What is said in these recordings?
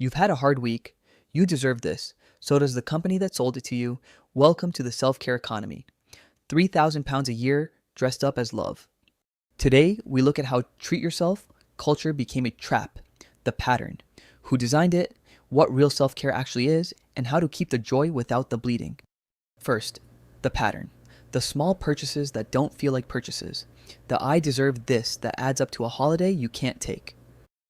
You've had a hard week. You deserve this. So does the company that sold it to you. Welcome to the self-care economy. 3,000 pounds a year dressed up as love. Today, we look at how treat yourself culture became a trap, the pattern, who designed it, what real self-care actually is, and how to keep the joy without the bleeding. First, the pattern. The small purchases that don't feel like purchases. The I deserve this that adds up to a holiday you can't take.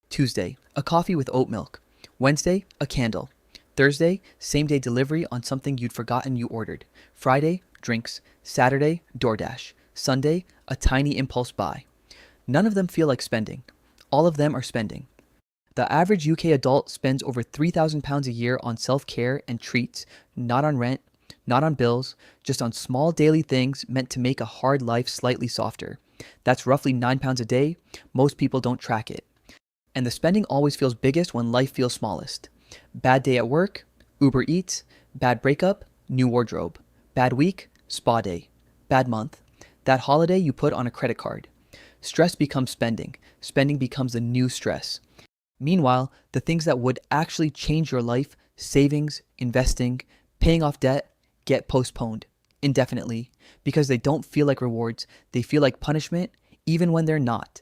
Tuesday, a coffee with oat milk. Wednesday, a candle. Thursday, same-day delivery on something you'd forgotten you ordered. Friday, drinks. Saturday, DoorDash. Sunday, a tiny impulse buy. None of them feel like spending. All of them are spending. The average UK adult spends over 3,000 pounds a year on self-care and treats, not on rent, not on bills, just on small daily things meant to make a hard life slightly softer. That's roughly 9 pounds a day. Most people don't track it. And the spending always feels biggest when life feels smallest. Bad day at work, Uber Eats. Bad breakup, new wardrobe. Bad week, spa day. Bad month, that holiday you put on a credit card. Stress becomes spending. Spending becomes the new stress. Meanwhile, the things that would actually change your life, savings, investing, paying off debt, get postponed indefinitely because they don't feel like rewards. They feel like punishment, even when they're not.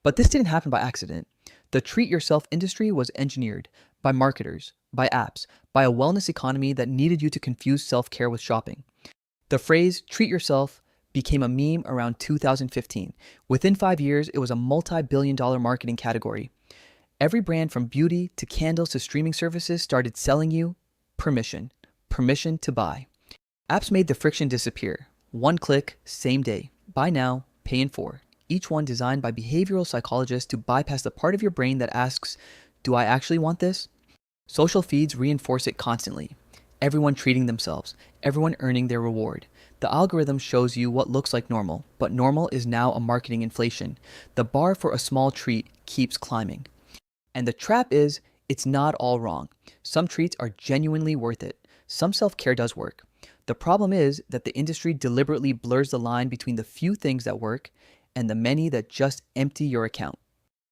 But this didn't happen by accident. The treat yourself industry was engineered by marketers, by apps, by a wellness economy that needed you to confuse self-care with shopping. The phrase treat yourself became a meme around 2015. Within 5 years, it was a multi-billion-dollar marketing category. Every brand from beauty to candles to streaming services started selling you permission to buy. Apps made the friction disappear. One click, same day. Buy now, pay in 4. Each one designed by behavioral psychologists to bypass the part of your brain that asks, do I actually want this? Social feeds reinforce it constantly. Everyone treating themselves, everyone earning their reward. The algorithm shows you what looks like normal, but normal is now a marketing inflation. The bar for a small treat keeps climbing. And the trap is, it's not all wrong. Some treats are genuinely worth it. Some self-care does work. The problem is that the industry deliberately blurs the line between the few things that work and the many that just empty your account.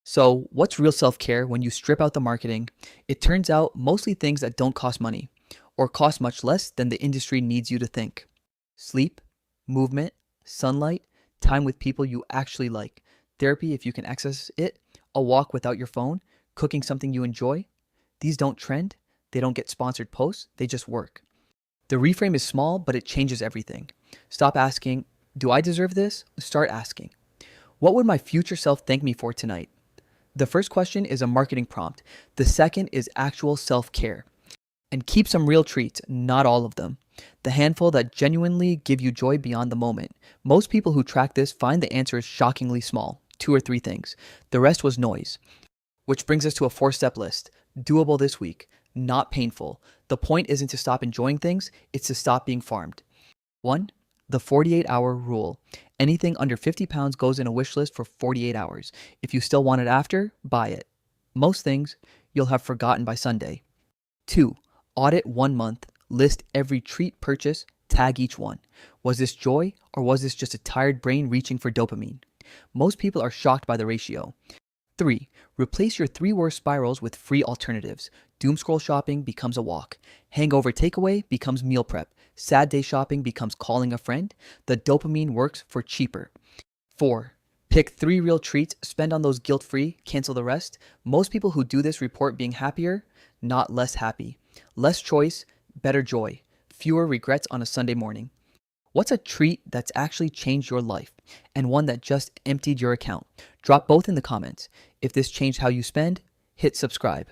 So, what's real self-care when you strip out the marketing? It turns out mostly things that don't cost money, or cost much less than the industry needs you to think. Sleep, movement, sunlight, time with people you actually like, therapy if you can access it, a walk without your phone, cooking something you enjoy. These don't trend, they don't get sponsored posts, they just work. The reframe is small, but it changes everything. Stop asking, do I deserve this? Start asking, what would my future self thank me for tonight? The first question is a marketing prompt. The second is actual self-care. And keep some real treats, not all of them. The handful that genuinely give you joy beyond the moment. Most people who track this find the answer is shockingly small, 2 or 3 things. The rest was noise. Which brings us to a 4-step list. Doable this week, not painful. The point isn't to stop enjoying things, it's to stop being farmed. 1. The 48-hour rule. Anything under 50 pounds goes in a wish list for 48 hours. If you still want it after, buy it. Most things you'll have forgotten by Sunday. 2. Audit 1 month. List every treat purchase. Tag each one. Was this joy or was this just a tired brain reaching for dopamine? Most people are shocked by the ratio. 3. Replace your 3 worst spirals with free alternatives. Doom scroll shopping becomes a walk. Hangover takeaway becomes meal prep. Sad day shopping becomes calling a friend. The dopamine works for cheaper. 4. Pick 3 real treats, spend on those guilt-free, cancel the rest. Most people who do this report being happier, not less happy. Less choice, better joy. Fewer regrets on a Sunday morning. What's a treat that's actually changed your life and one that just emptied your account? Drop both in the comments. If this changed how you spend, hit subscribe.